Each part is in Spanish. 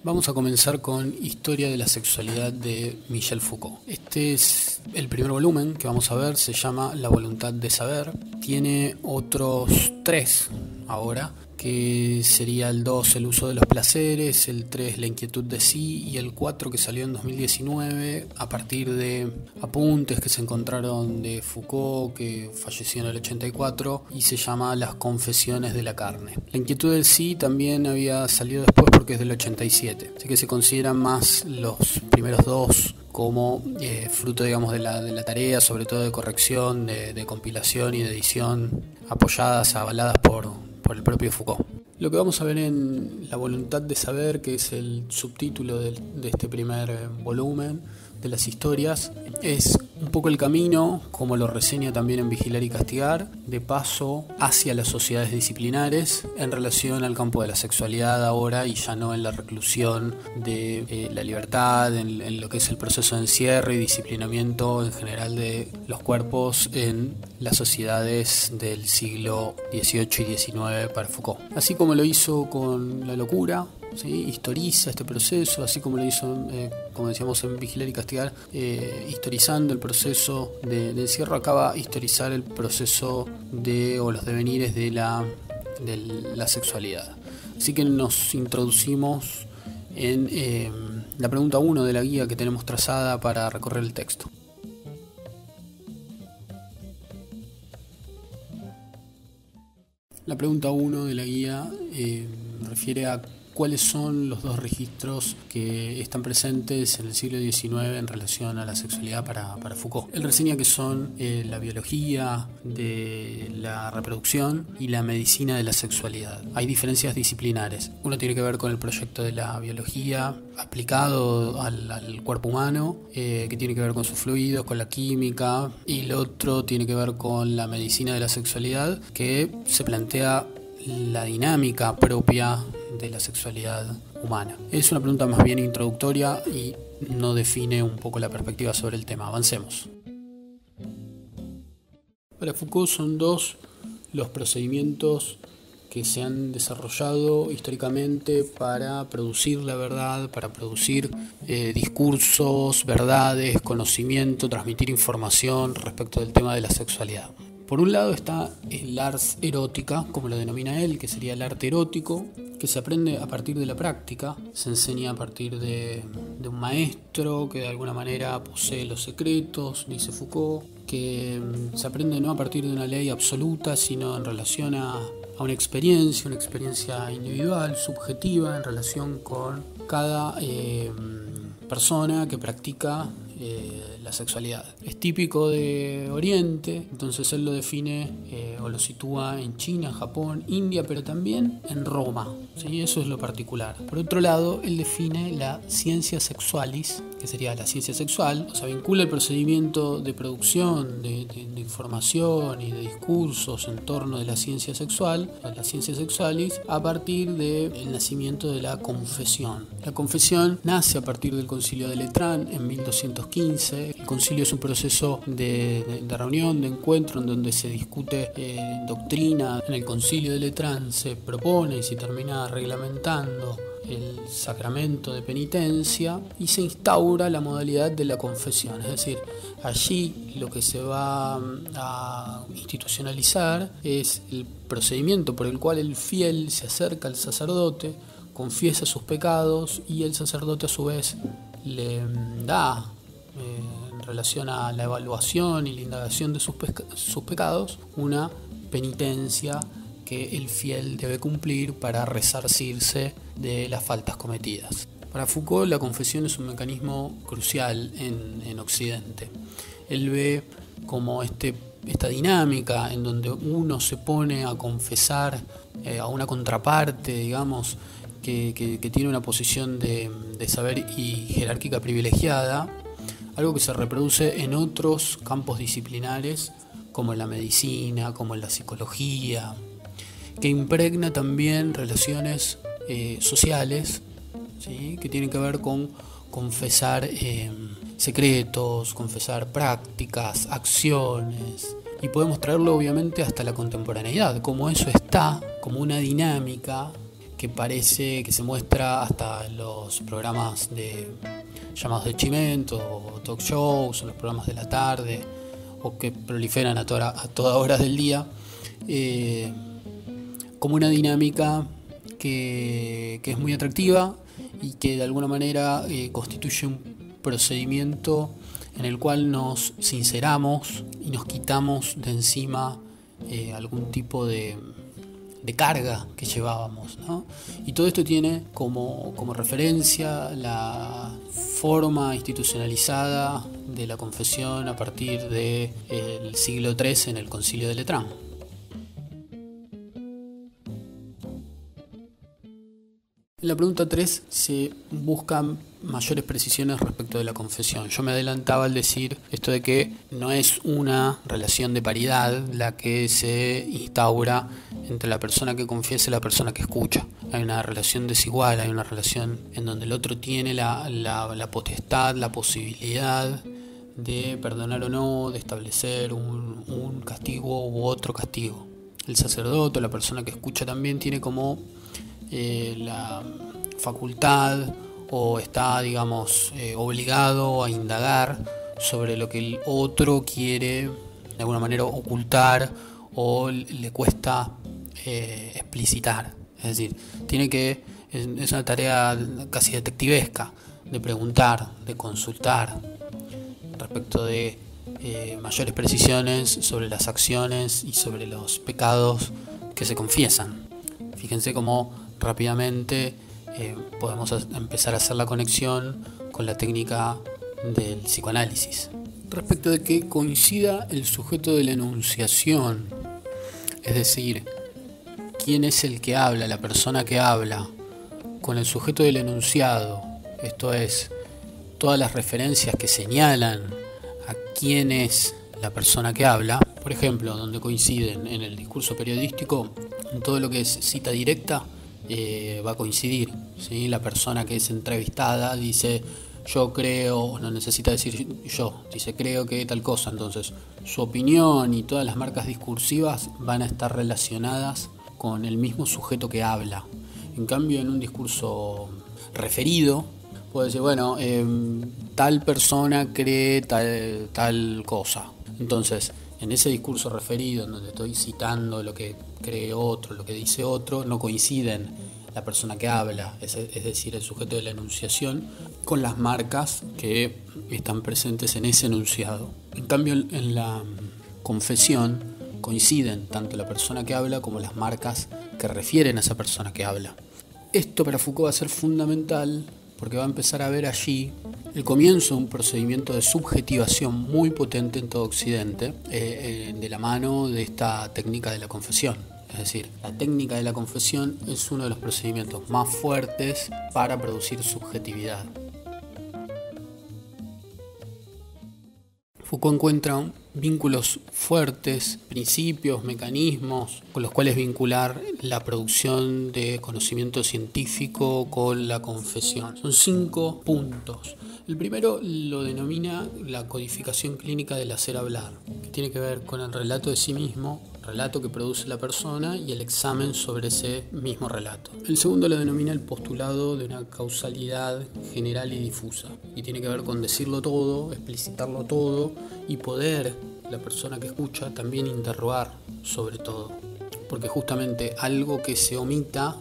Vamos a comenzar con Historia de la sexualidad de Michel Foucault. Este es el primer volumen que vamos a ver, se llama La voluntad de saber. Tiene otros 3 ahora, que sería el 2, el uso de los placeres, el 3, la inquietud de sí, y el 4, que salió en 2019 a partir de apuntes que se encontraron de Foucault, que falleció en el 84, y se llama Las confesiones de la carne. La inquietud del sí también había salido después porque es del 87, así que se consideran más los primeros 2 como fruto, digamos, de la tarea, sobre todo de corrección, de compilación y de edición, avaladas por el propio Foucault. Lo que vamos a ver en La voluntad de saber, que es el subtítulo de este primer volumen de las historias, es un poco el camino, como lo reseña también en Vigilar y Castigar, de paso hacia las sociedades disciplinares en relación al campo de la sexualidad ahora, y ya no en la reclusión de la libertad, en lo que es el proceso de encierro y disciplinamiento en general de los cuerpos en las sociedades del siglo XVIII y XIX para Foucault. Así como lo hizo con la locura, ¿sí? Historiza este proceso, así como lo hizo, como decíamos, en Vigilar y Castigar, historizando el proceso de encierro, acaba historizar el proceso o los devenires de la sexualidad. Así que nos introducimos en la pregunta 1 de la guía que tenemos trazada para recorrer el texto. La pregunta 1 de la guía refiere a cuáles son los 2 registros que están presentes en el siglo XIX en relación a la sexualidad para Foucault. Él reseña que son la biología de la reproducción y la medicina de la sexualidad. Hay diferencias disciplinares. Uno tiene que ver con el proyecto de la biología aplicado al cuerpo humano, que tiene que ver con sus fluidos, con la química, y el otro tiene que ver con la medicina de la sexualidad, que se plantea la dinámica propia de la sexualidad humana. Es una pregunta más bien introductoria y no define un poco la perspectiva sobre el tema. Avancemos. Para Foucault son 2 los procedimientos que se han desarrollado históricamente para producir la verdad, para producir discursos, verdades, conocimiento, transmitir información respecto del tema de la sexualidad. Por un lado está el ars erótica, como lo denomina él, que sería el arte erótico, que se aprende a partir de la práctica, se enseña a partir de un maestro que de alguna manera posee los secretos, dice Foucault, que se aprende no a partir de una ley absoluta, sino en relación a una experiencia individual, subjetiva, en relación con cada persona que practica la sexualidad. Es típico de Oriente, entonces él lo define o lo sitúa en China, Japón, India, pero también en Roma, ¿sí? Eso es lo particular. Por otro lado, él define la ciencia sexualis, que sería la ciencia sexual, o sea, vincula el procedimiento de producción de información y de discursos en torno de la ciencia sexual, la ciencia sexualis, a partir del nacimiento de la confesión. La confesión nace a partir del Concilio de Letrán en 1215. El concilio es un proceso de reunión, de encuentro, en donde se discute doctrina. En el Concilio de Letrán se propone y se termina reglamentando el sacramento de penitencia y se instaura la modalidad de la confesión. Es decir, allí lo que se va a institucionalizar es el procedimiento por el cual el fiel se acerca al sacerdote, confiesa sus pecados y el sacerdote a su vez le da, en relación a la evaluación y la indagación de sus pecados, una penitencia que el fiel debe cumplir para resarcirse de las faltas cometidas. Para Foucault, la confesión es un mecanismo crucial en Occidente. Él ve como esta dinámica en donde uno se pone a confesar a una contraparte, digamos, que tiene una posición de saber y jerárquica privilegiada, algo que se reproduce en otros campos disciplinares como en la medicina, como en la psicología, que impregna también relaciones sociales, ¿sí? Que tienen que ver con confesar secretos, confesar prácticas, acciones, y podemos traerlo obviamente hasta la contemporaneidad, como eso está como una dinámica que parece que se muestra hasta en los programas llamados de chimento, o talk shows, o los programas de la tarde, o que proliferan a todas horas del día, como una dinámica que es muy atractiva y que de alguna manera constituye un procedimiento en el cual nos sinceramos y nos quitamos de encima algún tipo de carga que llevábamos, ¿no? Y todo esto tiene como referencia la forma institucionalizada de la confesión a partir del siglo III en el Concilio de Letrán. En la pregunta 3 se buscan mayores precisiones respecto de la confesión. Yo me adelantaba al decir esto de que no es una relación de paridad la que se instaura entre la persona que confiesa y la persona que escucha. Hay una relación desigual, hay una relación en donde el otro tiene la potestad, la posibilidad de perdonar o no, de establecer un castigo u otro castigo. El sacerdote, la persona que escucha, también tiene como la facultad o está, digamos, obligado a indagar sobre lo que el otro quiere de alguna manera ocultar o le cuesta explicitar. Es decir, es una tarea casi detectivesca de preguntar, de consultar respecto de mayores precisiones sobre las acciones y sobre los pecados que se confiesan. Fíjense cómo rápidamente podemos empezar a hacer la conexión con la técnica del psicoanálisis. Respecto de que coincida el sujeto de la enunciación, es decir, quién es el que habla, la persona que habla, con el sujeto del enunciado, esto es, todas las referencias que señalan a quién es la persona que habla, por ejemplo, donde coinciden en el discurso periodístico, en todo lo que es cita directa, va a coincidir, ¿sí? La persona que es entrevistada dice yo creo, no necesita decir yo, dice creo que tal cosa, entonces su opinión y todas las marcas discursivas van a estar relacionadas con el mismo sujeto que habla. En cambio, en un discurso referido puede decir, bueno, tal persona cree tal cosa. Entonces, en ese discurso referido, en donde estoy citando lo que cree otro, lo que dice otro, no coinciden la persona que habla, es decir, el sujeto de la enunciación, con las marcas que están presentes en ese enunciado. En cambio, en la confesión coinciden tanto la persona que habla como las marcas que refieren a esa persona que habla. Esto para Foucault va a ser fundamental porque va a empezar a ver allí el comienzo de un procedimiento de subjetivación muy potente en todo Occidente, de la mano de esta técnica de la confesión. Es decir, la técnica de la confesión es uno de los procedimientos más fuertes para producir subjetividad. Foucault encuentra vínculos fuertes, principios, mecanismos con los cuales vincular la producción de conocimiento científico con la confesión. Son 5 puntos. El primero lo denomina la codificación clínica del hacer hablar, que tiene que ver con el relato de sí mismo, relato que produce la persona y el examen sobre ese mismo relato. El segundo lo denomina el postulado de una causalidad general y difusa, y tiene que ver con decirlo todo, explicitarlo todo y poder la persona que escucha también interrogar sobre todo, porque justamente algo que se omita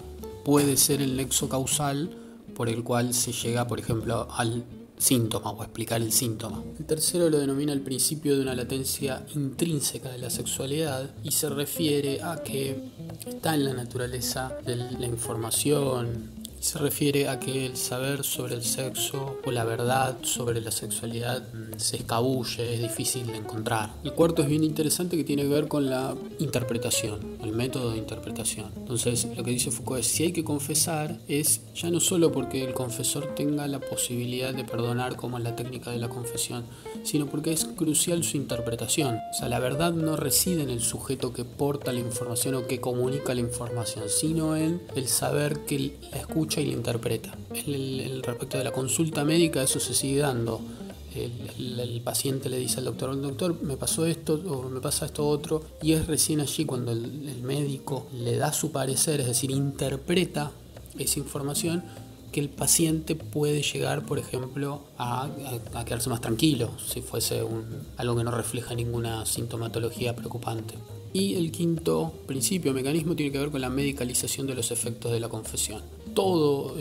puede ser el nexo causal por el cual se llega, por ejemplo, al síntoma o explicar el síntoma. El tercero lo denomina el principio de una latencia intrínseca de la sexualidad y se refiere a que está en la naturaleza de la información. Se refiere a que el saber sobre el sexo o la verdad sobre la sexualidad se escabulle, es difícil de encontrar. El cuarto es bien interesante, que tiene que ver con la interpretación, el método de interpretación. Entonces, lo que dice Foucault es, si hay que confesar, es ya no solo porque el confesor tenga la posibilidad de perdonar como en la técnica de la confesión, sino porque es crucial su interpretación. O sea, la verdad no reside en el sujeto que porta la información o que comunica la información, sino en el saber que la escucha y la interpreta. Respecto de la consulta médica, eso se sigue dando. El paciente le dice al doctor, doctor, me pasó esto o me pasa esto otro, y es recién allí cuando el médico le da su parecer, es decir, interpreta esa información que el paciente puede llegar, por ejemplo, a quedarse más tranquilo si fuese algo que no refleja ninguna sintomatología preocupante. Y el quinto principio, mecanismo, tiene que ver con la medicalización de los efectos de la confesión. Todo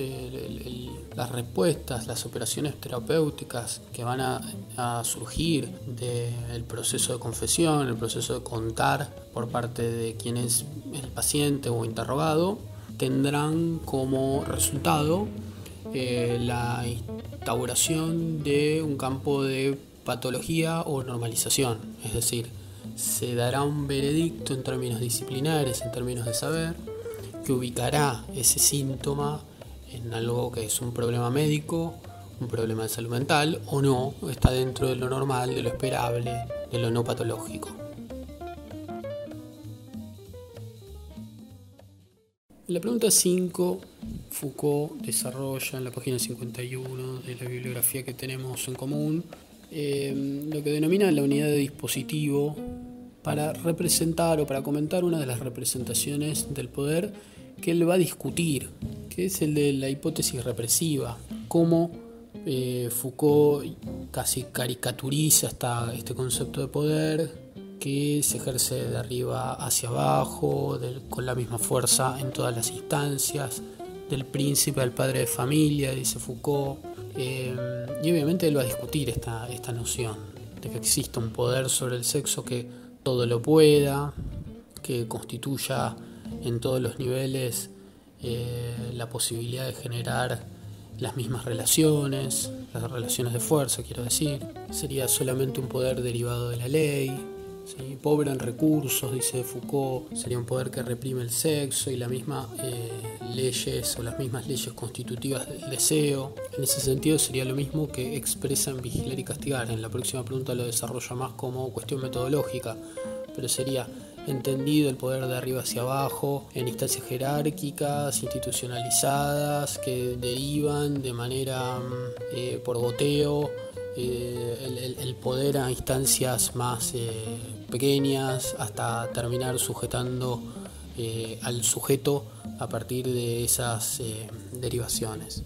las respuestas, las operaciones terapéuticas que van a surgir del proceso de confesión, el proceso de contar por parte de quien es el paciente o interrogado, tendrán como resultado la instauración de un campo de patología o normalización, es decir, se dará un veredicto en términos disciplinares, en términos de saber, que ubicará ese síntoma en algo que es un problema médico, un problema de salud mental o no, está dentro de lo normal, de lo esperable, de lo no patológico. En la pregunta 5, Foucault desarrolla en la página 51 de la bibliografía que tenemos en común lo que denomina la unidad de dispositivo para representar o para comentar una de las representaciones del poder que él va a discutir, que es el de la hipótesis represiva, cómo Foucault casi caricaturiza este concepto de poder que se ejerce de arriba hacia abajo, con la misma fuerza en todas las instancias, del príncipe al padre de familia, dice Foucault. Y obviamente él va a discutir esta noción de que existe un poder sobre el sexo que todo lo pueda, que constituya en todos los niveles la posibilidad de generar las mismas relaciones, las relaciones de fuerza, quiero decir. Sería solamente un poder derivado de la ley, ¿sí? Pobre en recursos, dice Foucault, sería un poder que reprime el sexo y las mismas leyes o las mismas leyes constitutivas del deseo. En ese sentido sería lo mismo que expresa en Vigilar y Castigar. En la próxima pregunta lo desarrolla más como cuestión metodológica, pero sería entendido el poder de arriba hacia abajo en instancias jerárquicas, institucionalizadas, que derivan de manera por goteo el poder a instancias más pequeñas hasta terminar sujetando al sujeto a partir de esas derivaciones.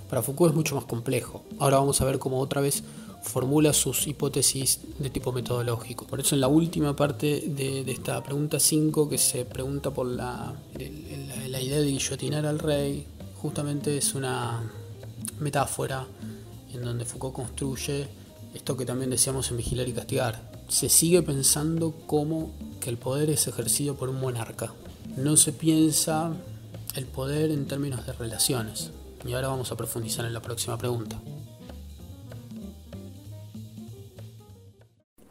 Para Foucault es mucho más complejo. Ahora vamos a ver cómo otra vez formula sus hipótesis de tipo metodológico. Por eso en la última parte de esta pregunta 5, que se pregunta por la idea de guillotinar al rey, justamente es una metáfora en donde Foucault construye esto que también decíamos en Vigilar y Castigar. Se sigue pensando como que el poder es ejercido por un monarca. No se piensa el poder en términos de relaciones. Y ahora vamos a profundizar en la próxima pregunta.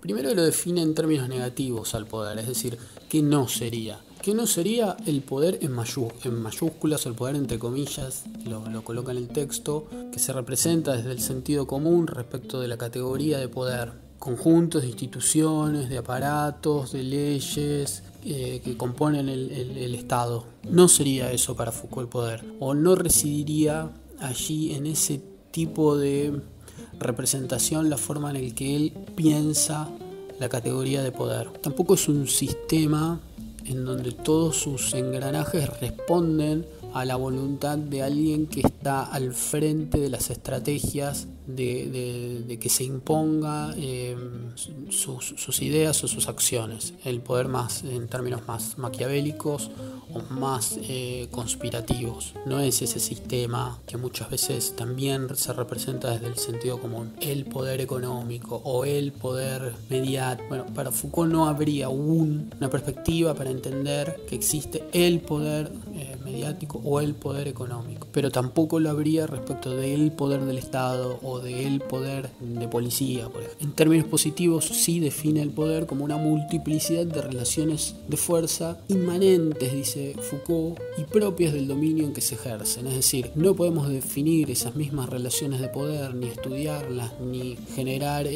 Primero lo define en términos negativos al poder, es decir, ¿qué no sería? ¿Qué no sería el poder en mayúsculas o el poder entre comillas? Lo coloca en el texto, que se representa desde el sentido común respecto de la categoría de poder. Conjuntos de instituciones, de aparatos, de leyes que componen el Estado. No sería eso para Foucault el poder, o no residiría allí en ese tipo de representación la forma en el que él piensa la categoría de poder. Tampoco es un sistema en donde todos sus engranajes responden a la voluntad de alguien que está al frente de las estrategias de que se imponga sus ideas o sus acciones. El poder más en términos más maquiavélicos o más conspirativos. No es ese sistema que muchas veces también se representa desde el sentido común. El poder económico o el poder mediático. Bueno, para Foucault no habría una perspectiva para entender que existe el poder mediático o el poder económico, pero tampoco lo habría respecto del poder del Estado o del poder de policía, por ejemplo. En términos positivos sí define el poder como una multiplicidad de relaciones de fuerza inmanentes, dice Foucault, y propias del dominio en que se ejercen. Es decir, no podemos definir esas mismas relaciones de poder, ni estudiarlas, ni generar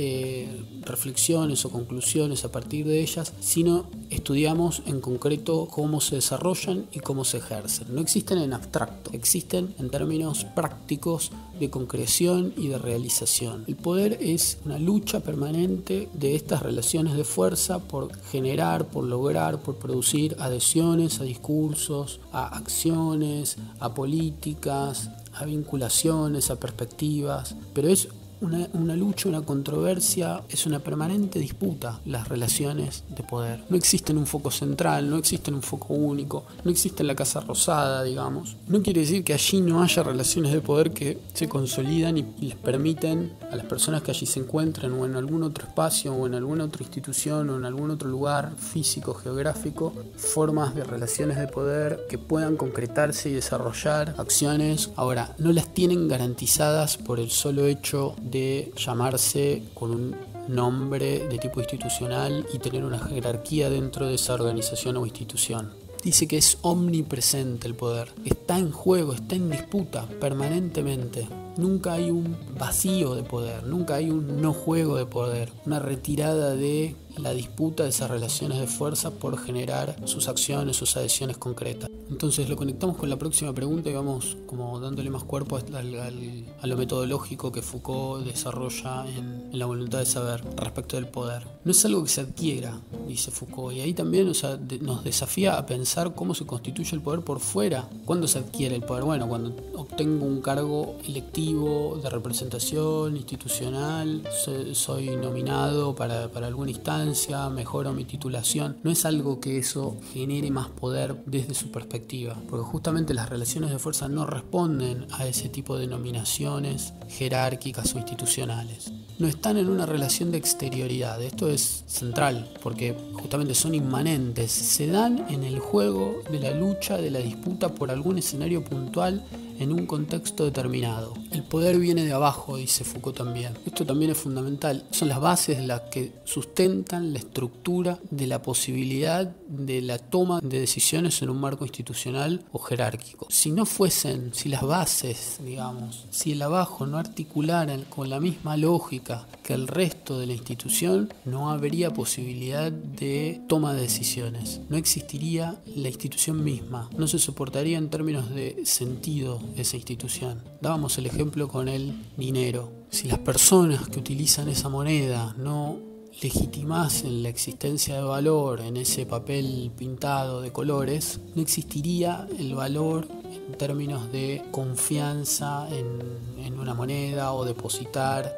reflexiones o conclusiones a partir de ellas, sino estudiamos en concreto cómo se desarrollan y cómo se ejercen. no existen en abstracto, existen en términos prácticos de concreción y de realización. El poder es una lucha permanente de estas relaciones de fuerza por generar, por lograr, por producir adhesiones a discursos, a acciones, a políticas, a vinculaciones, a perspectivas, pero es una lucha, una controversia, es una permanente disputa las relaciones de poder. No existe un foco central, no existe un foco único, no existe la Casa Rosada, digamos. No quiere decir que allí no haya relaciones de poder que se consolidan y les permiten a las personas que allí se encuentren o en algún otro espacio o en alguna otra institución o en algún otro lugar físico, geográfico, formas de relaciones de poder que puedan concretarse y desarrollar acciones. Ahora, no las tienen garantizadas por el solo hecho de llamarse con un nombre de tipo institucional y tener una jerarquía dentro de esa organización o institución. Dice que es omnipresente el poder, está en juego, está en disputa permanentemente. Nunca hay un vacío de poder, nunca hay un no juego de poder, una retirada de la disputa de esas relaciones de fuerza por generar sus acciones, sus adhesiones concretas. Entonces lo conectamos con la próxima pregunta y vamos como dándole más cuerpo a lo metodológico que Foucault desarrolla en la voluntad de saber respecto del poder. No es algo que se adquiera, dice Foucault, y ahí también nos desafía a pensar cómo se constituye el poder por fuera. ¿Cuándo se adquiere el poder? Bueno, cuando obtengo un cargo electivo de representación institucional, soy nominado para alguna instancia, mejoro mi titulación. No es algo que eso genere más poder desde su perspectiva, porque justamente las relaciones de fuerza no responden a ese tipo de nominaciones jerárquicas o institucionales. No están en una relación de exterioridad. Esto es central, porque justamente son inmanentes, se dan en el juego de la lucha, de la disputa por algún escenario puntual en un contexto determinado. El poder viene de abajo, dice Foucault también. Esto también es fundamental. Son las bases las que sustentan la estructura de la posibilidad de la toma de decisiones en un marco institucional o jerárquico. Si no fuesen, si las bases, digamos, si el abajo no articularan con la misma lógica que el resto de la institución, no habría posibilidad de toma de decisiones. No existiría la institución misma. No se soportaría en términos de sentido esa institución. Dábamos el ejemplo con el dinero. Si las personas que utilizan esa moneda no legitimasen la existencia de valor en ese papel pintado de colores, no existiría el valor en términos de confianza en una moneda o depositar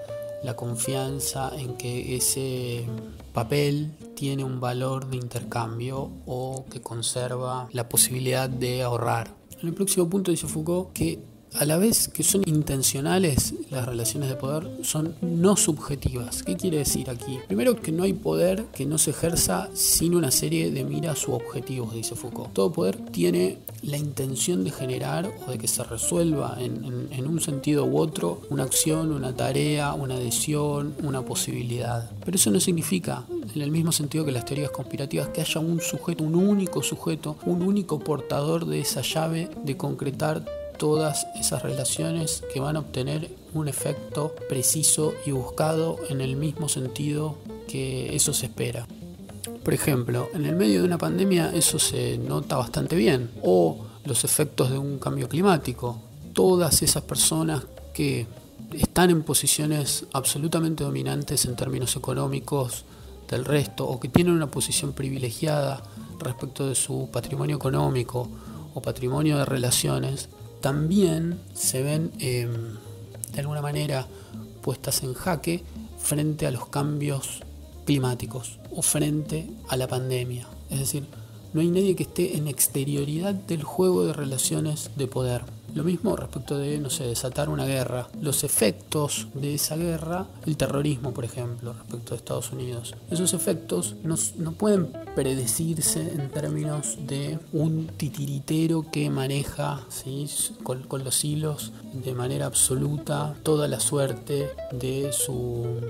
la confianza en que ese papel tiene un valor de intercambio o que conserva la posibilidad de ahorrar. En el próximo punto dice Foucault que a la vez que son intencionales, las relaciones de poder son no subjetivas. ¿Qué quiere decir aquí? Primero, que no hay poder que no se ejerza sin una serie de miras u objetivos, dice Foucault. Todo poder tiene la intención de generar o de que se resuelva en un sentido u otro una acción, una tarea, una adhesión, una posibilidad. Pero eso no significa, en el mismo sentido que las teorías conspirativas, que haya un sujeto, un único portador de esa llave de concretar todas esas relaciones que van a obtener un efecto preciso y buscado en el mismo sentido que eso se espera. Por ejemplo, en el medio de una pandemia eso se nota bastante bien, o los efectos de un cambio climático. Todas esas personas que están en posiciones absolutamente dominantes en términos económicos del resto, o que tienen una posición privilegiada respecto de su patrimonio económico o patrimonio de relaciones, también se ven de alguna manera puestas en jaque frente a los cambios climáticos o frente a la pandemia. Es decir, no hay nadie que esté en exterioridad del juego de relaciones de poder. Lo mismo respecto de, desatar una guerra. Los efectos de esa guerra, el terrorismo, por ejemplo, respecto de Estados Unidos. Esos efectos no pueden predecirse en términos de un titiritero que maneja, ¿sí?, con los hilos de manera absoluta toda la suerte de su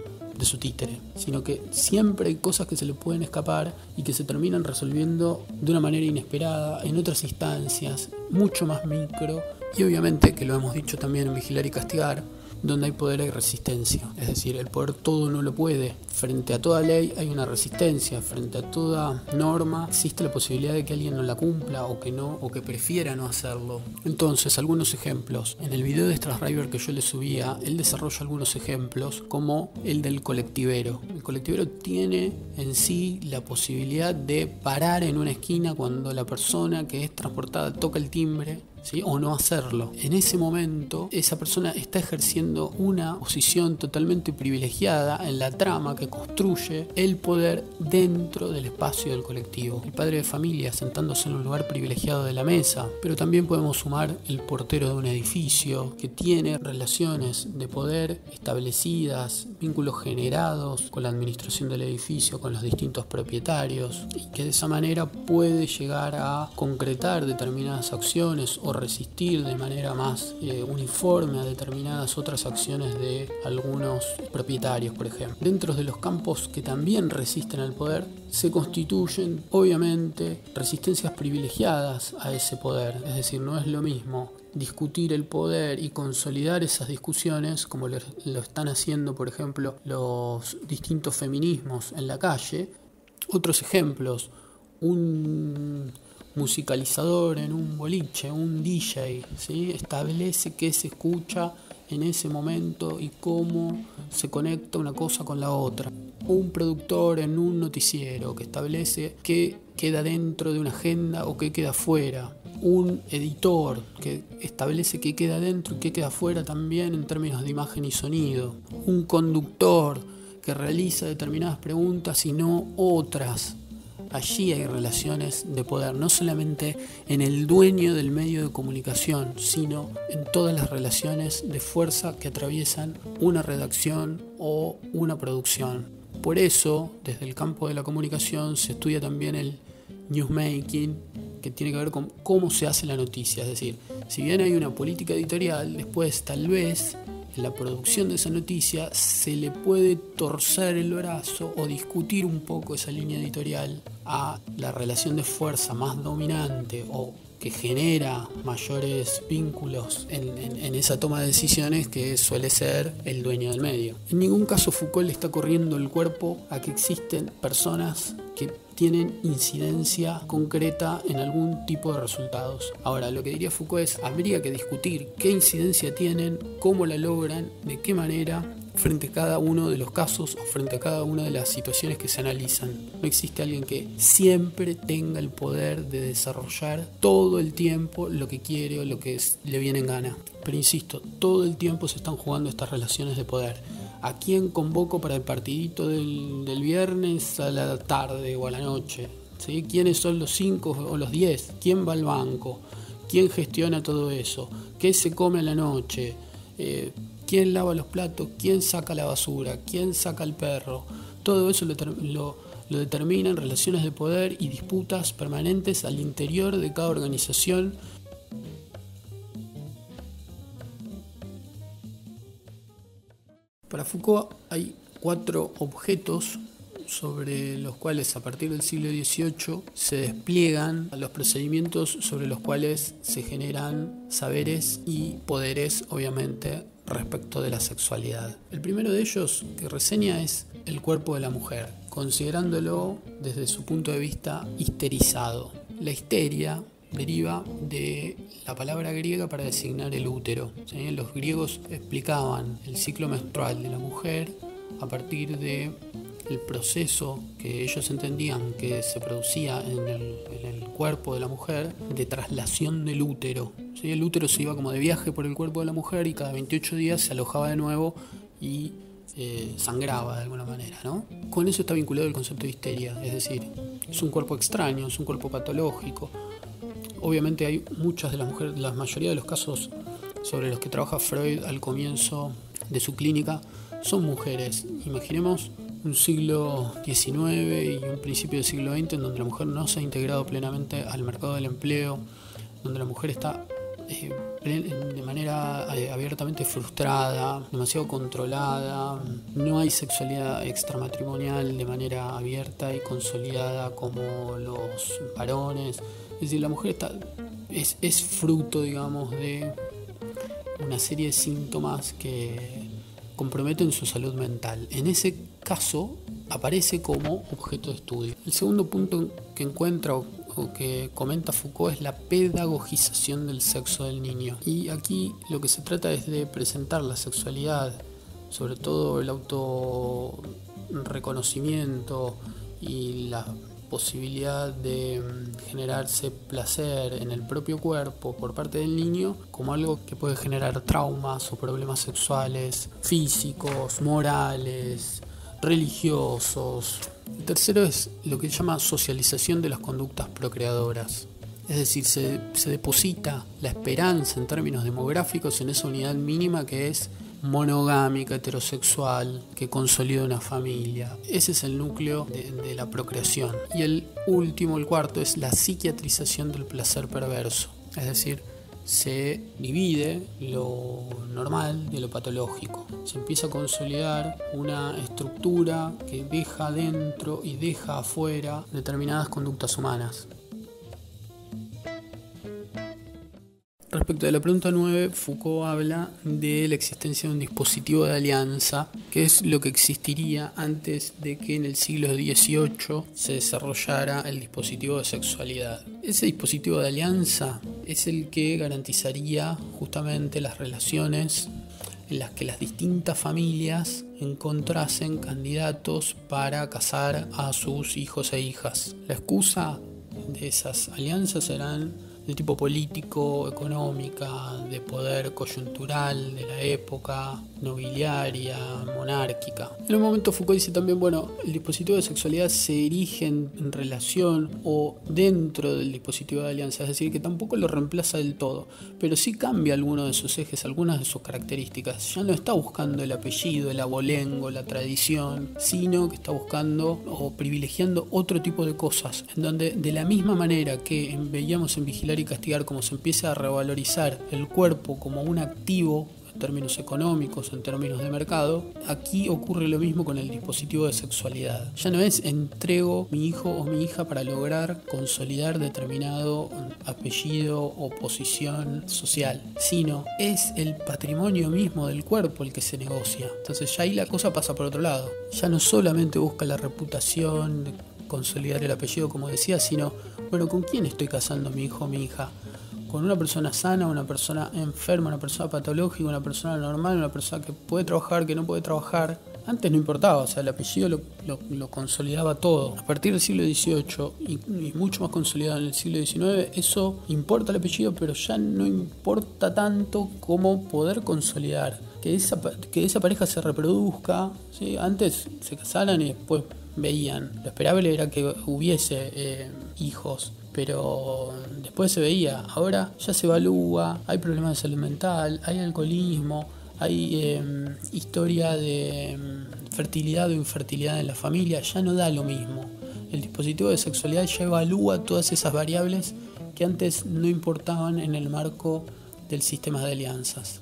títere, sino que siempre hay cosas que se le pueden escapar y que se terminan resolviendo de una manera inesperada en otras instancias mucho más micro. Y obviamente, que lo hemos dicho también en Vigilar y Castigar, donde hay poder hay resistencia. Es decir, el poder todo no lo puede. Frente a toda ley hay una resistencia. Frente a toda norma existe la posibilidad de que alguien no la cumpla o que no, o que prefiera no hacerlo. Entonces, algunos ejemplos. En el video de Strassriver que yo le subía, él desarrolla algunos ejemplos como el del colectivero. El colectivero tiene en sí la posibilidad de parar en una esquina cuando la persona que es transportada toca el timbre, ¿sí? O no hacerlo. En ese momento, esa persona está ejerciendo una posición totalmente privilegiada en la trama que construye el poder dentro del espacio del colectivo. El padre de familia sentándose en un lugar privilegiado de la mesa, pero también podemos sumar el portero de un edificio que tiene relaciones de poder establecidas, vínculos generados con la administración del edificio, con los distintos propietarios, y que de esa manera puede llegar a concretar determinadas acciones o resistir de manera más uniforme a determinadas otras acciones de algunos propietarios, por ejemplo. Dentro de los campos que también resisten al poder, se constituyen, obviamente, resistencias privilegiadas a ese poder. Es decir, no es lo mismo discutir el poder y consolidar esas discusiones como lo están haciendo, por ejemplo, los distintos feminismos en la calle. Otros ejemplos, un musicalizador en un boliche, un DJ, ¿sí? Establece qué se escucha en ese momento y cómo se conecta una cosa con la otra. Un productor en un noticiero que establece qué queda dentro de una agenda o qué queda fuera. Un editor que establece qué queda dentro y qué queda fuera también en términos de imagen y sonido. Un conductor que realiza determinadas preguntas y no otras. Allí hay relaciones de poder, no solamente en el dueño del medio de comunicación, sino en todas las relaciones de fuerza que atraviesan una redacción o una producción. Por eso, desde el campo de la comunicación se estudia también el newsmaking, que tiene que ver con cómo se hace la noticia. Es decir, si bien hay una política editorial, después tal vez en la producción de esa noticia se le puede torcer el brazo o discutir un poco esa línea editorial a la relación de fuerza más dominante o que genera mayores vínculos en esa toma de decisiones, que suele ser el dueño del medio. En ningún caso Foucault le está corriendo el cuerpo a que existen personas que tienen incidencia concreta en algún tipo de resultados. Ahora, lo que diría Foucault es, habría que discutir qué incidencia tienen, cómo la logran, de qué manera, frente a cada uno de los casos o frente a cada una de las situaciones que se analizan. No existe alguien que siempre tenga el poder de desarrollar todo el tiempo lo que quiere o lo que le viene en gana. Pero insisto, todo el tiempo se están jugando estas relaciones de poder. ¿A quién convoco para el partidito del viernes a la tarde o a la noche? ¿Sí? ¿Quiénes son los 5 o los 10? ¿Quién va al banco? ¿Quién gestiona todo eso? ¿Qué se come a la noche? ¿Quién lava los platos? ¿Quién saca la basura? ¿Quién saca el perro? Todo eso lo determinan relaciones de poder y disputas permanentes al interior de cada organización. Para Foucault hay 4 objetos sobre los cuales a partir del siglo XVIII se despliegan los procedimientos sobre los cuales se generan saberes y poderes, obviamente, respecto de la sexualidad. El primero de ellos que reseña es el cuerpo de la mujer, considerándolo desde su punto de vista histerizado. La histeria deriva de la palabra griega para designar el útero. ¿Sí? Los griegos explicaban el ciclo menstrual de la mujer a partir de el proceso que ellos entendían que se producía en el cuerpo de la mujer de traslación del útero. ¿Sí? El útero se iba como de viaje por el cuerpo de la mujer y cada 28 días se alojaba de nuevo y sangraba de alguna manera, ¿no? Con eso está vinculado el concepto de histeria, es decir, es un cuerpo extraño, es un cuerpo patológico. Obviamente hay muchas de las mujeres, la mayoría de los casos sobre los que trabaja Freud al comienzo de su clínica son mujeres. Imaginemos un siglo XIX y un principio del siglo XX en donde la mujer no se ha integrado plenamente al mercado del empleo, donde la mujer está de manera abiertamente frustrada, demasiado controlada, no hay sexualidad extramatrimonial de manera abierta y consolidada como los varones. Es decir, la mujer es fruto, digamos, de una serie de síntomas que comprometen su salud mental. En ese caso aparece como objeto de estudio. El segundo punto que encuentra o que comenta Foucault es la pedagogización del sexo del niño. Y aquí lo que se trata es de presentar la sexualidad, sobre todo el autorreconocimiento y la posibilidad de generarse placer en el propio cuerpo por parte del niño como algo que puede generar traumas o problemas sexuales, físicos, morales, religiosos. El tercero es lo que se llama socialización de las conductas procreadoras. Es decir, se deposita la esperanza en términos demográficos en esa unidad mínima que es monogámica, heterosexual, que consolida una familia. Ese es el núcleo de la procreación. Y el cuarto, es la psiquiatrización del placer perverso. Es decir, se divide lo normal de lo patológico. Se empieza a consolidar una estructura que deja dentro y deja afuera determinadas conductas humanas. Respecto de la pregunta 9, Foucault habla de la existencia de un dispositivo de alianza, que es lo que existiría antes de que en el siglo XVIII se desarrollara el dispositivo de sexualidad. Ese dispositivo de alianza es el que garantizaría justamente las relaciones en las que las distintas familias encontrasen candidatos para casar a sus hijos e hijas. La excusa de esas alianzas eran de tipo político, económica, de poder coyuntural de la época, nobiliaria, monárquica. En un momento Foucault dice también, el dispositivo de sexualidad se erige en relación o dentro del dispositivo de alianza, es decir, que tampoco lo reemplaza del todo, pero sí cambia algunos de sus ejes, algunas de sus características. Ya no está buscando el apellido, el abolengo, la tradición, sino que está buscando o privilegiando otro tipo de cosas, en donde de la misma manera que veíamos en Vigilar y Castigar cómo se empieza a revalorizar el cuerpo como un activo en términos económicos, en términos de mercado, aquí ocurre lo mismo con el dispositivo de sexualidad. Ya no es entrego mi hijo o mi hija para lograr consolidar determinado apellido o posición social, sino es el patrimonio mismo del cuerpo el que se negocia. Entonces ya ahí la cosa pasa por otro lado. Ya no solamente busca la reputación, consolidar el apellido como decía, sino, ¿con quién estoy casando a mi hijo o mi hija? ¿Con una persona sana, una persona enferma, una persona patológica, una persona normal, una persona que puede trabajar, que no puede trabajar? Antes no importaba, el apellido lo consolidaba todo. A partir del siglo XVIII y mucho más consolidado en el siglo XIX, eso importa el apellido, pero ya no importa tanto como poder consolidar, que esa pareja se reproduzca, ¿sí? Antes se casaran y después veían. Lo esperable era que hubiese hijos, pero después se veía. Ahora ya se evalúa, hay problemas de salud mental, hay alcoholismo, hay historia de fertilidad o infertilidad en la familia, ya no da lo mismo. El dispositivo de sexualidad ya evalúa todas esas variables que antes no importaban en el marco del sistema de alianzas.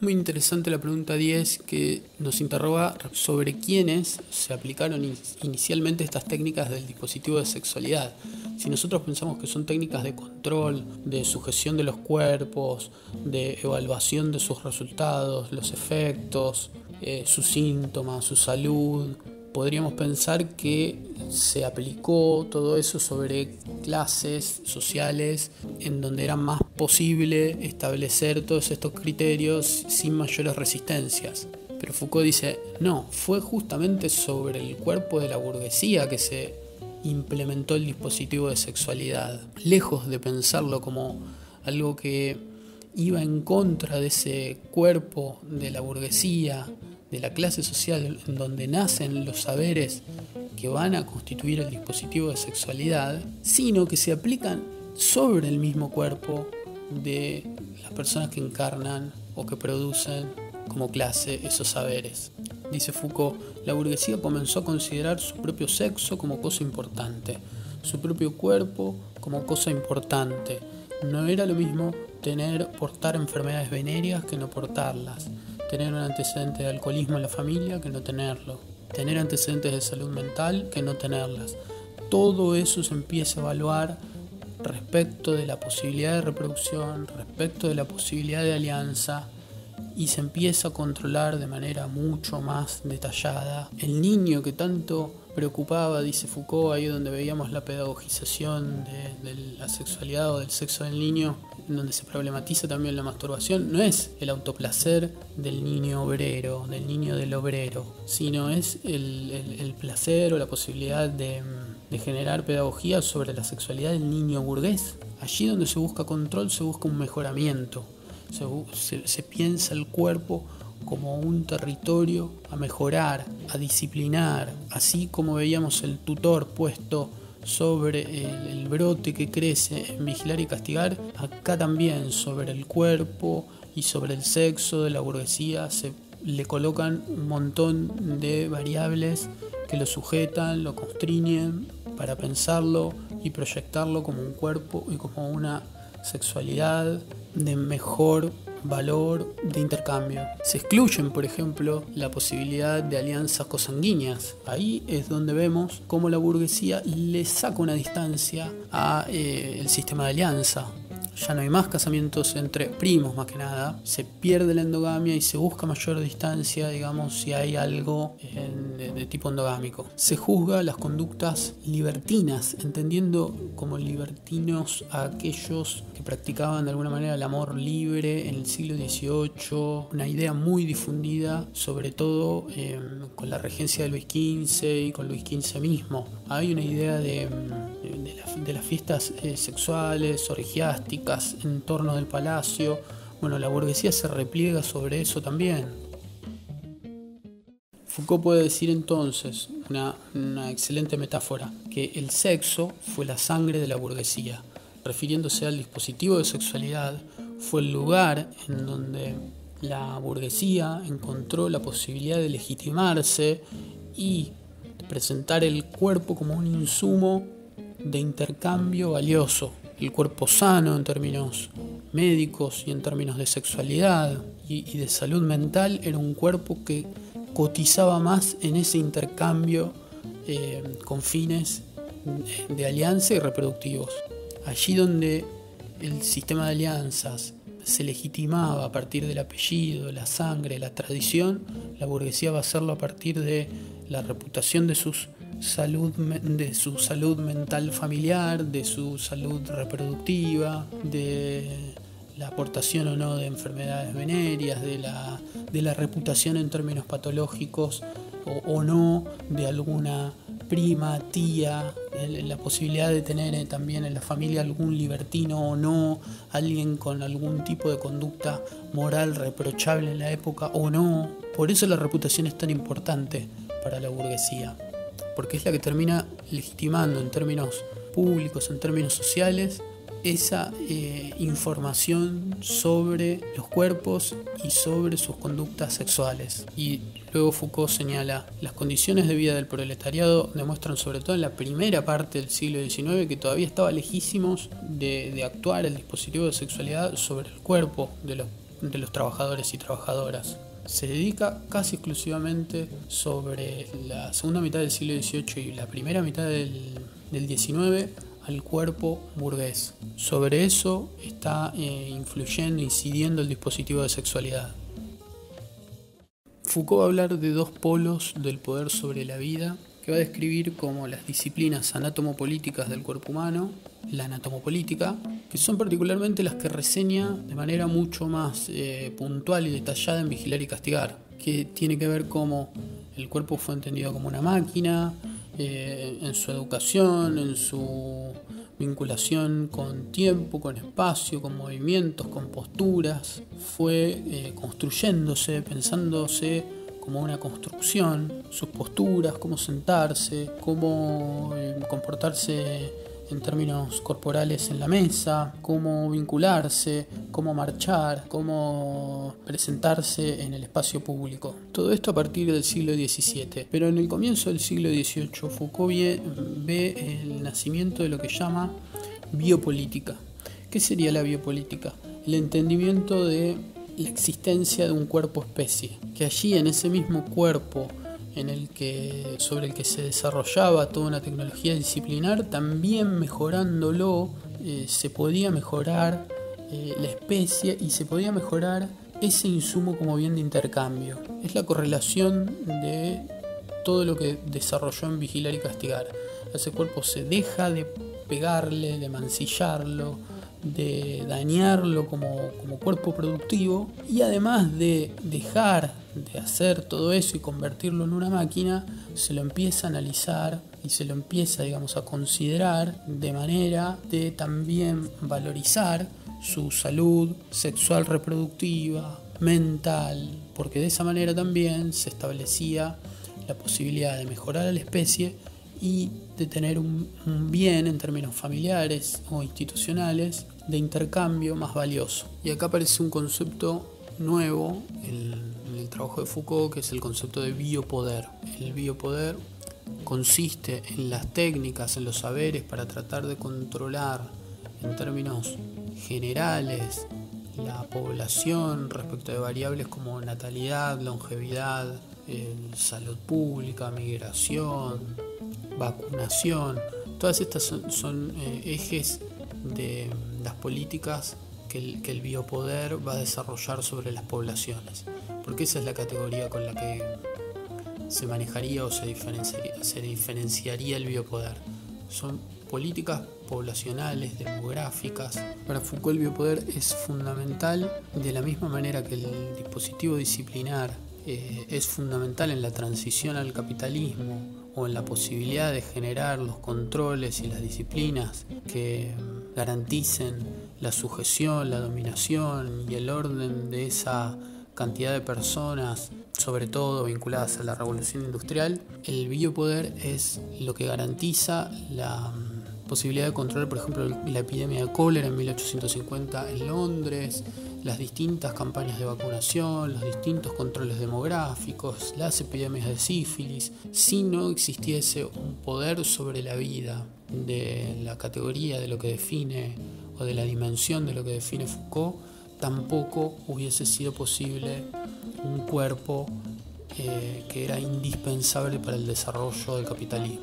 Muy interesante la pregunta 10, que nos interroga sobre quiénes se aplicaron inicialmente estas técnicas del dispositivo de sexualidad. Si nosotros pensamos que son técnicas de control, de sujeción de los cuerpos, de evaluación de sus resultados, los efectos, sus síntomas, su salud, podríamos pensar que se aplicó todo eso sobre clases sociales en donde era más posible establecer todos estos criterios sin mayores resistencias. Pero Foucault dice, no, fue justamente sobre el cuerpo de la burguesía que se implementó el dispositivo de sexualidad. Lejos de pensarlo como algo que iba en contra de ese cuerpo de la burguesía, de la clase social en donde nacen los saberes que van a constituir el dispositivo de sexualidad, sino que se aplican sobre el mismo cuerpo de las personas que encarnan o que producen como clase esos saberes. Dice Foucault, la burguesía comenzó a considerar su propio sexo como cosa importante, su propio cuerpo como cosa importante. No era lo mismo portar enfermedades venéreas que no portarlas, tener un antecedente de alcoholismo en la familia que no tenerlo, tener antecedentes de salud mental que no tenerlas. Todo eso se empieza a evaluar respecto de la posibilidad de reproducción, respecto de la posibilidad de alianza, y se empieza a controlar de manera mucho más detallada. El niño que tanto preocupaba, dice Foucault, ahí donde veíamos la pedagogización de la sexualidad o del sexo del niño, en donde se problematiza también la masturbación, no es el autoplacer del niño obrero, del niño del obrero, sino es el placer o la posibilidad de generar pedagogía sobre la sexualidad del niño burgués. Allí donde se busca control, se busca un mejoramiento. Se piensa el cuerpo como un territorio a mejorar, a disciplinar, así como veíamos el tutor puesto sobre el brote que crece en Vigilar y Castigar, acá también sobre el cuerpo y sobre el sexo de la burguesía se le colocan un montón de variables que lo sujetan, lo constriñen para pensarlo y proyectarlo como un cuerpo y como una sexualidad de mejor valor de intercambio. Se excluyen, por ejemplo, la posibilidad de alianzas cosanguíneas. Ahí es donde vemos cómo la burguesía le saca una distancia a el sistema de alianza. Ya no hay más casamientos entre primos, más que nada. Se pierde la endogamia y se busca mayor distancia, digamos, si hay algo de tipo endogámico. Se juzga las conductas libertinas, entendiendo como libertinos a aquellos que practicaban de alguna manera el amor libre en el siglo XVIII, una idea muy difundida, sobre todo con la regencia de Luis XV y con Luis XV mismo. Hay una idea de las fiestas sexuales, orgiásticas, en torno del palacio. Bueno, la burguesía se repliega sobre eso también. Foucault puede decir entonces, una excelente metáfora, que el sexo fue la sangre de la burguesía, refiriéndose al dispositivo de sexualidad, fue el lugar en donde la burguesía encontró la posibilidad de legitimarse y presentar el cuerpo como un insumo de intercambio valioso. El cuerpo sano en términos médicos y en términos de sexualidad y de salud mental era un cuerpo que cotizaba más en ese intercambio con fines de alianza y reproductivos. Allí donde el sistema de alianzas se legitimaba a partir del apellido, la sangre, la tradición, la burguesía va a hacerlo a partir de la reputación de su salud mental familiar, de su salud reproductiva, de la aportación o no de enfermedades venéreas, de la reputación en términos patológicos o no de alguna prima, tía, la posibilidad de tener también en la familia algún libertino o no, alguien con algún tipo de conducta moral reprochable en la época o no. Por eso la reputación es tan importante para la burguesía, porque es la que termina legitimando en términos públicos, en términos sociales, esa información sobre los cuerpos y sobre sus conductas sexuales. Y luego Foucault señala, las condiciones de vida del proletariado demuestran sobre todo en la primera parte del siglo XIX que todavía estaba lejísimos de actuar el dispositivo de sexualidad sobre el cuerpo de los trabajadores y trabajadoras. Se dedica casi exclusivamente sobre la segunda mitad del siglo XVIII y la primera mitad del XIX al cuerpo burgués. Sobre eso está influyendo, incidiendo el dispositivo de sexualidad. Foucault va a hablar de dos polos del poder sobre la vida, que va a describir como las disciplinas anatomopolíticas del cuerpo humano, la anatomopolítica, que son particularmente las que reseña de manera mucho más puntual y detallada en Vigilar y Castigar, que tiene que ver cómo el cuerpo fue entendido como una máquina, en su educación, en su vinculación con tiempo, con espacio, con movimientos, con posturas, fue construyéndose, pensándose como una construcción, sus posturas, cómo sentarse, cómo comportarse en términos corporales en la mesa, cómo vincularse, cómo marchar, cómo presentarse en el espacio público. Todo esto a partir del siglo XVII. Pero en el comienzo del siglo XVIII, Foucault ve el nacimiento de lo que llama biopolítica. ¿Qué sería la biopolítica? El entendimiento de la existencia de un cuerpo-especie, que allí en ese mismo cuerpo sobre el que se desarrollaba toda una tecnología disciplinar, también mejorándolo se podía mejorar la especie y se podía mejorar ese insumo como bien de intercambio. Es la correlación de todo lo que desarrolló en Vigilar y Castigar. A ese cuerpo se deja de pegarle, de mancillarlo, de dañarlo como cuerpo productivo, y además de dejar de hacer todo eso y convertirlo en una máquina, se lo empieza a analizar y se lo empieza, digamos, a considerar de manera de también valorizar su salud sexual reproductiva, mental, porque de esa manera también se establecía la posibilidad de mejorar a la especie y de tener un bien en términos familiares o institucionales de intercambio más valioso. Y acá aparece un concepto nuevo en el trabajo de Foucault, que es el concepto de biopoder. El biopoder consiste en las técnicas, en los saberes para tratar de controlar en términos generales la población respecto de variables como natalidad, longevidad, salud pública, migración, vacunación. Todas estas son ejes de las políticas que el biopoder va a desarrollar sobre las poblaciones, porque esa es la categoría con la que se manejaría o se diferenciaría el biopoder. Son políticas poblacionales, demográficas. Para Foucault el biopoder es fundamental, de la misma manera que el dispositivo disciplinar es fundamental en la transición al capitalismo o en la posibilidad de generar los controles y las disciplinas que garanticen la sujeción, la dominación y el orden de esa cantidad de personas, sobre todo vinculadas a la revolución industrial. El biopoder es lo que garantiza la posibilidad de controlar, por ejemplo, la epidemia de cólera en 1850 en Londres, las distintas campañas de vacunación, los distintos controles demográficos, las epidemias de sífilis. Si no existiese un poder sobre la vida de la categoría de lo que define o de la dimensión de lo que define Foucault, tampoco hubiese sido posible un cuerpo que era indispensable para el desarrollo del capitalismo.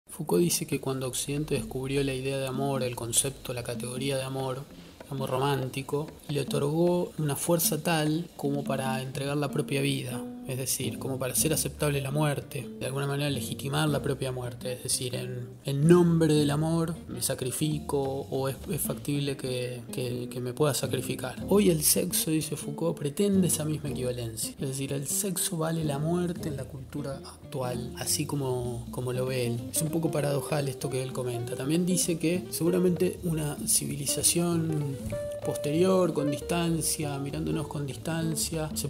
Foucault dice que cuando Occidente descubrió la idea de amor, el concepto, la categoría de amor romántico, le otorgó una fuerza tal como para entregar la propia vida, es decir, como para hacer aceptable la muerte, de alguna manera legitimar la propia muerte, es decir, en nombre del amor me sacrifico o es factible que me pueda sacrificar. Hoy el sexo, dice Foucault, pretende esa misma equivalencia, es decir, el sexo vale la muerte en la cultura actual, así como lo ve él. Es un poco paradojal esto que él comenta. También dice que seguramente una civilización posterior, con distancia, mirándonos con distancia, le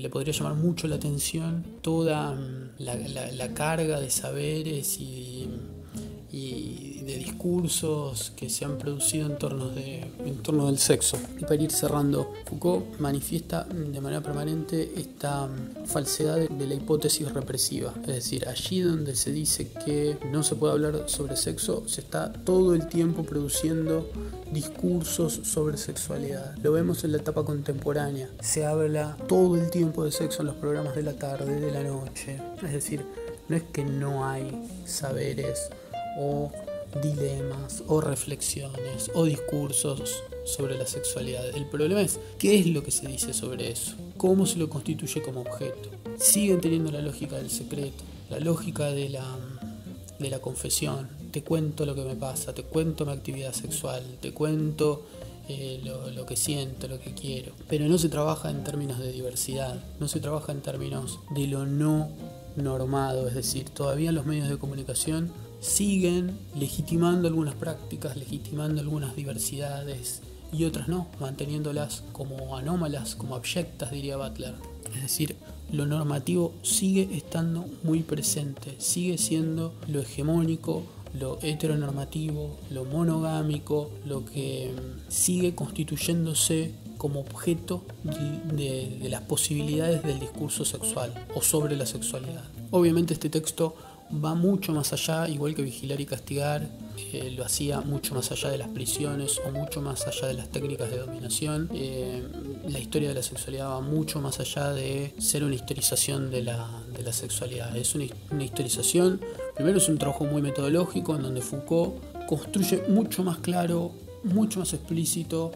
podría llamar mucho la atención toda la carga de saberes y de discursos que se han producido en torno del sexo. Y para ir cerrando, Foucault manifiesta de manera permanente esta falsedad de la hipótesis represiva, es decir, allí donde se dice que no se puede hablar sobre sexo, se está todo el tiempo produciendo discursos sobre sexualidad. Lo vemos en la etapa contemporánea, se habla todo el tiempo de sexo en los programas de la tarde, de la noche, es decir, no es que no hay saberes o dilemas o reflexiones o discursos sobre la sexualidad. El problema es qué es lo que se dice sobre eso, cómo se lo constituye como objeto. Siguen teniendo la lógica del secreto, la lógica de la confesión. Te cuento lo que me pasa, te cuento mi actividad sexual, te cuento lo que siento, lo que quiero. Pero no se trabaja en términos de diversidad, no se trabaja en términos de lo no normado, es decir, todavía los medios de comunicación siguen legitimando algunas prácticas, legitimando algunas diversidades y otras no, manteniéndolas como anómalas, como abyectas, diría Butler. Es decir, lo normativo sigue estando muy presente, sigue siendo lo hegemónico, lo heteronormativo, lo monogámico, lo que sigue constituyéndose como objeto de las posibilidades del discurso sexual o sobre la sexualidad. Obviamente este texto va mucho más allá, igual que Vigilar y Castigar, lo hacía mucho más allá de las prisiones o mucho más allá de las técnicas de dominación. La historia de la sexualidad va mucho más allá de ser una historización de la sexualidad. Es una historización, primero es un trabajo muy metodológico en donde Foucault construye mucho más claro, mucho más explícito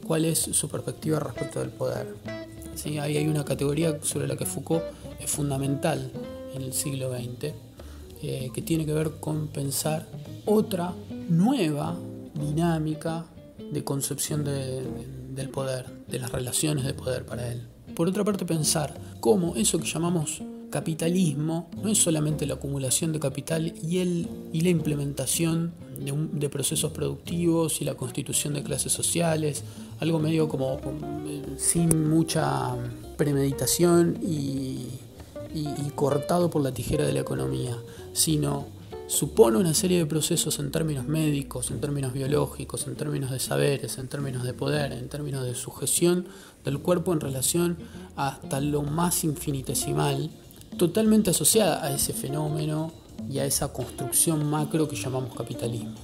cuál es su perspectiva respecto del poder. ¿Sí? Ahí hay una categoría sobre la que Foucault es fundamental en el siglo XX, que tiene que ver con pensar otra nueva dinámica de concepción del poder, de las relaciones de poder para él. Por otra parte, pensar cómo eso que llamamos capitalismo no es solamente la acumulación de capital y la implementación de procesos productivos y la constitución de clases sociales, algo medio como sin mucha premeditación y cortado por la tijera de la economía, sino supone una serie de procesos en términos médicos, en términos biológicos, en términos de saberes, en términos de poder, en términos de sujeción del cuerpo en relación hasta lo más infinitesimal, totalmente asociada a ese fenómeno y a esa construcción macro que llamamos capitalismo.